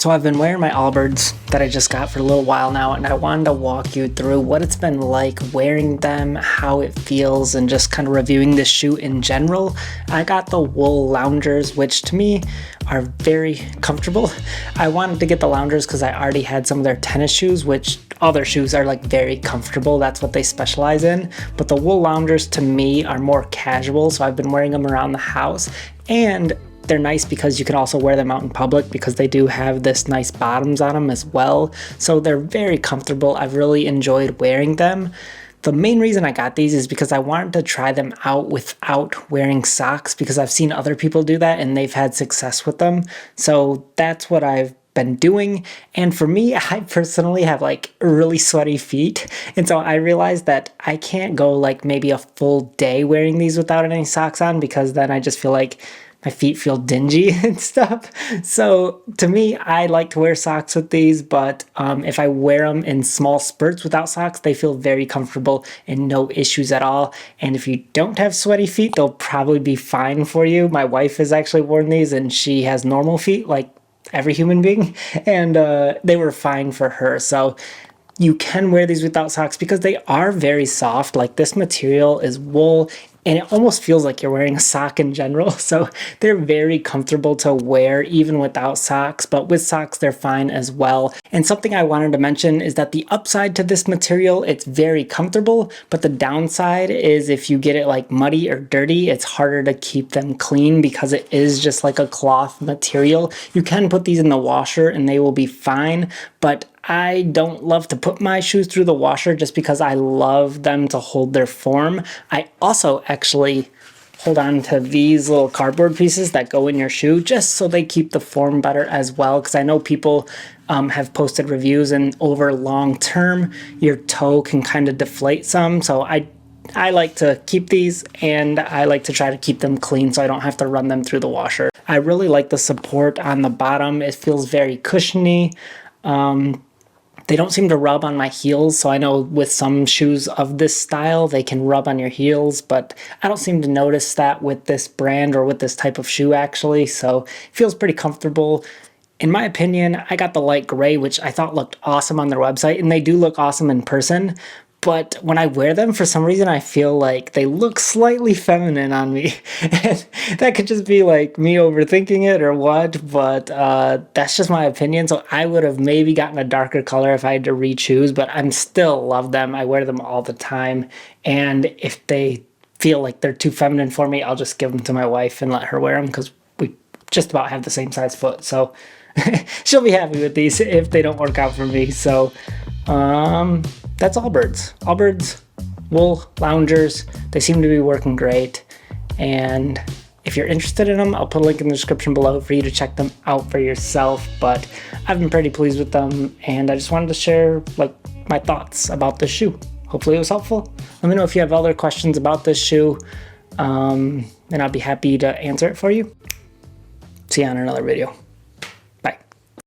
So I've been wearing my Allbirds that I just got for a little while now, and I wanted to walk you through what it's been like wearing them, how it feels, and just kind of reviewing this shoe in general. I got the Wool Loungers, which to me are very comfortable. I wanted to get the Loungers because I already had some of their tennis shoes, which all their shoes are like very comfortable. That's what they specialize in. But the Wool Loungers to me are more casual, so I've been wearing them around the house, and they're nice because you can also wear them out in public because they do have this nice bottoms on them as well. So they're very comfortable. I've really enjoyed wearing them. The main reason I got these is because I wanted to try them out without wearing socks, because I've seen other people do that and they've had success with them. So that's what I've been doing. And for me, I personally have like really sweaty feet, and so I realized that I can't go like maybe a full day wearing these without any socks on, because then I just feel like my feet feel dingy and stuff. So to me, I like to wear socks with these, but if I wear them in small spurts without socks, they feel very comfortable and no issues at all. And if you don't have sweaty feet, they'll probably be fine for you. My wife has actually worn these and she has normal feet like every human being, and they were fine for her. So you can wear these without socks because they are very soft. Like, this material is wool, and it almost feels like you're wearing a sock in general. So they're very comfortable to wear even without socks, but with socks they're fine as well. And something I wanted to mention is that the upside to this material, it's very comfortable, but the downside is if you get it like muddy or dirty, it's harder to keep them clean because it is just like a cloth material. You can put these in the washer and they will be fine, but I don't love to put my shoes through the washer just because I love them to hold their form. I also actually hold on to these little cardboard pieces that go in your shoe just so they keep the form better as well, because I know people have posted reviews, and over long term your toe can kind of deflate some. So I like to keep these, and I like to try to keep them clean so I don't have to run them through the washer. I really like the support on the bottom. It feels very cushiony. They don't seem to rub on my heels, so I know with some shoes of this style, they can rub on your heels, but I don't seem to notice that with this brand or with this type of shoe actually, so it feels pretty comfortable. In my opinion, I got the light gray, which I thought looked awesome on their website, and they do look awesome in person. But when I wear them, for some reason, I feel like they look slightly feminine on me. And that could just be like me overthinking it or what, but that's just my opinion. So I would have maybe gotten a darker color if I had to re-choose, but I'm still love them. I wear them all the time. And if they feel like they're too feminine for me, I'll just give them to my wife and let her wear them, because we just about have the same size foot. So she'll be happy with these if they don't work out for me. So that's Allbirds. Allbirds Wool Loungers. They seem to be working great. And if you're interested in them, I'll put a link in the description below for you to check them out for yourself. But I've been pretty pleased with them, and I just wanted to share like my thoughts about this shoe. Hopefully it was helpful. Let me know if you have other questions about this shoe, and I'll be happy to answer it for you. See you on another video.